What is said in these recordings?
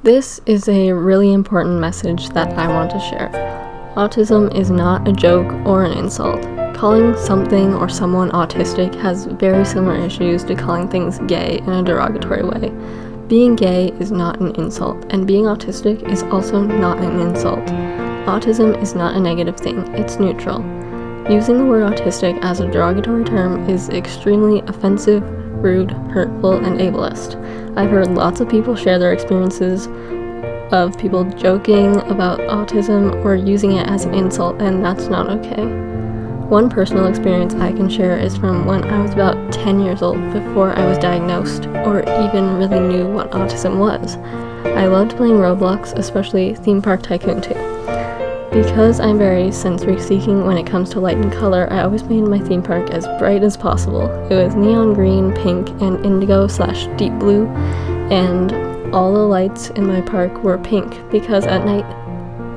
This is a really important message that I want to share. Autism is not a joke or an insult. Calling something or someone autistic has very similar issues to calling things gay in a derogatory way. Being gay is not an insult, and being autistic is also not an insult. Autism is not a negative thing, it's neutral. Using the word autistic as a derogatory term is extremely offensive, rude, hurtful, and ableist. I've heard lots of people share their experiences of people joking about autism or using it as an insult, and that's not okay. One personal experience I can share is from when I was about 10 years old, before I was diagnosed or even really knew what autism was. I loved playing Roblox, especially Theme Park Tycoon 2. Because I'm very sensory-seeking when it comes to light and color, I always made my theme park as bright as possible. It was neon green, pink, and indigo/deep blue, and all the lights in my park were pink because at night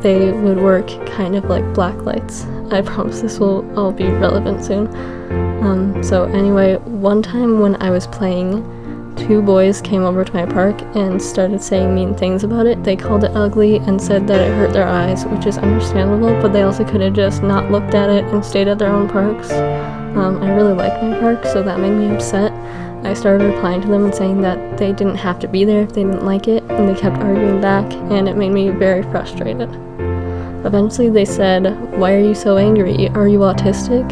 they would work kind of like black lights. I promise this will all be relevant soon. So anyway, one time when I was playing, two boys came over to my park and started saying mean things about it. They called it ugly and said that it hurt their eyes, which is understandable, but they also could have just not looked at it and stayed at their own parks. I really like my park, so that made me upset. I started replying to them and saying that they didn't have to be there if they didn't like it, and they kept arguing back, and it made me very frustrated. Eventually they said, "Why are you so angry? Are you autistic?"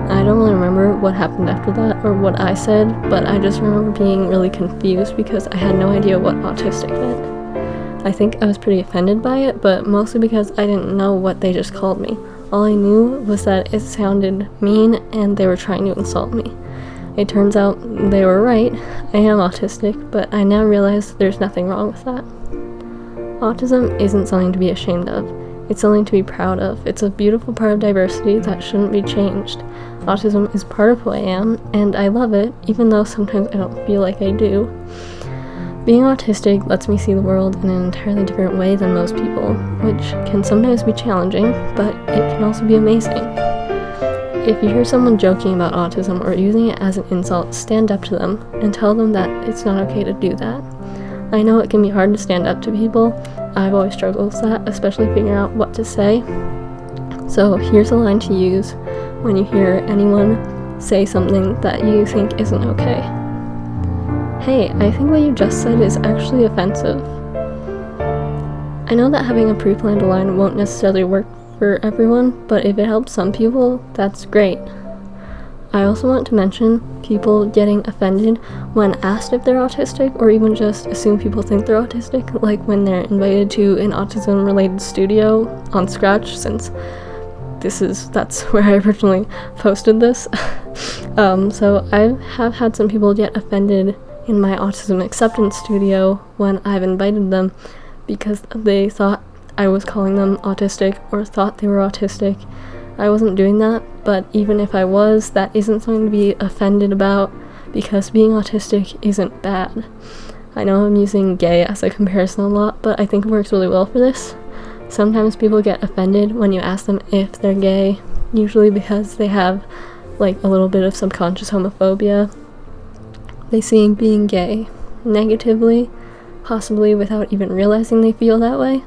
I don't really remember what happened after that or what I said, but I just remember being really confused because I had no idea what autistic meant. I think I was pretty offended by it, but mostly because I didn't know what they just called me. All I knew was that it sounded mean and they were trying to insult me. It turns out they were right. I am autistic, but I now realize there's nothing wrong with that. Autism isn't something to be ashamed of. It's something to be proud of. It's a beautiful part of diversity that shouldn't be changed. Autism is part of who I am, and I love it, even though sometimes I don't feel like I do. Being autistic lets me see the world in an entirely different way than most people, which can sometimes be challenging, but it can also be amazing. If you hear someone joking about autism or using it as an insult, stand up to them and tell them that it's not okay to do that. I know it can be hard to stand up to people. I've always struggled with that, especially figuring out what to say. So here's a line to use when you hear anyone say something that you think isn't okay. "Hey, I think what you just said is actually offensive." I know that having a pre-planned line won't necessarily work for everyone, but if it helps some people, that's great. I also want to mention people getting offended when asked if they're autistic, or even just assume people think they're autistic, like when they're invited to an autism-related studio on Scratch, since that's where I originally posted this. So I have had some people get offended in my autism acceptance studio when I've invited them because they thought I was calling them autistic or thought they were autistic. I wasn't doing that, but even if I was, that isn't something to be offended about because being autistic isn't bad. I know I'm using gay as a comparison a lot, but I think it works really well for this. Sometimes people get offended when you ask them if they're gay, usually because they have like a little bit of subconscious homophobia. They see being gay negatively, possibly without even realizing they feel that way.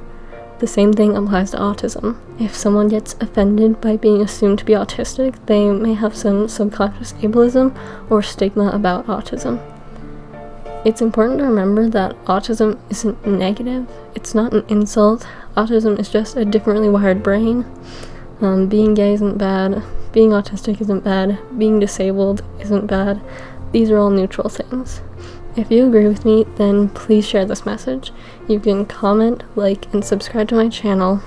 The same thing applies to autism. If someone gets offended by being assumed to be autistic, they may have some subconscious ableism or stigma about autism. It's important to remember that autism isn't negative. It's not an insult. Autism is just a differently wired brain. Being gay isn't bad. Being autistic isn't bad. Being disabled isn't bad. These are all neutral things. If you agree with me, then please share this message. You can comment, like, and subscribe to my channel,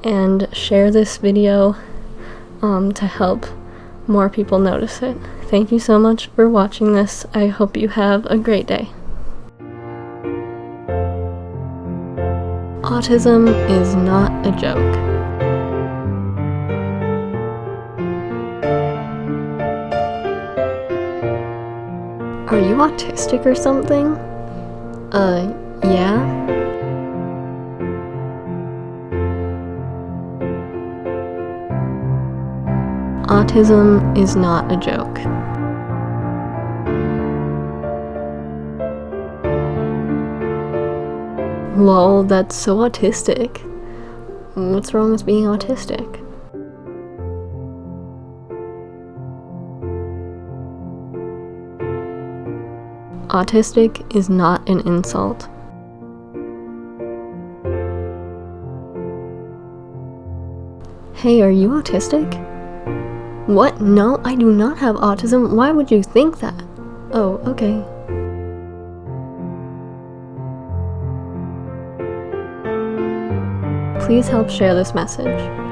and share this video to help more people notice it. Thank you so much for watching this. I hope you have a great day. Autism is not a joke. Are you autistic or something? Yeah? Autism is not a joke. Lol, that's so autistic. What's wrong with being autistic? Autistic is not an insult. Hey, are you autistic? What? No, I do not have autism. Why would you think that? Oh, okay. Please help share this message.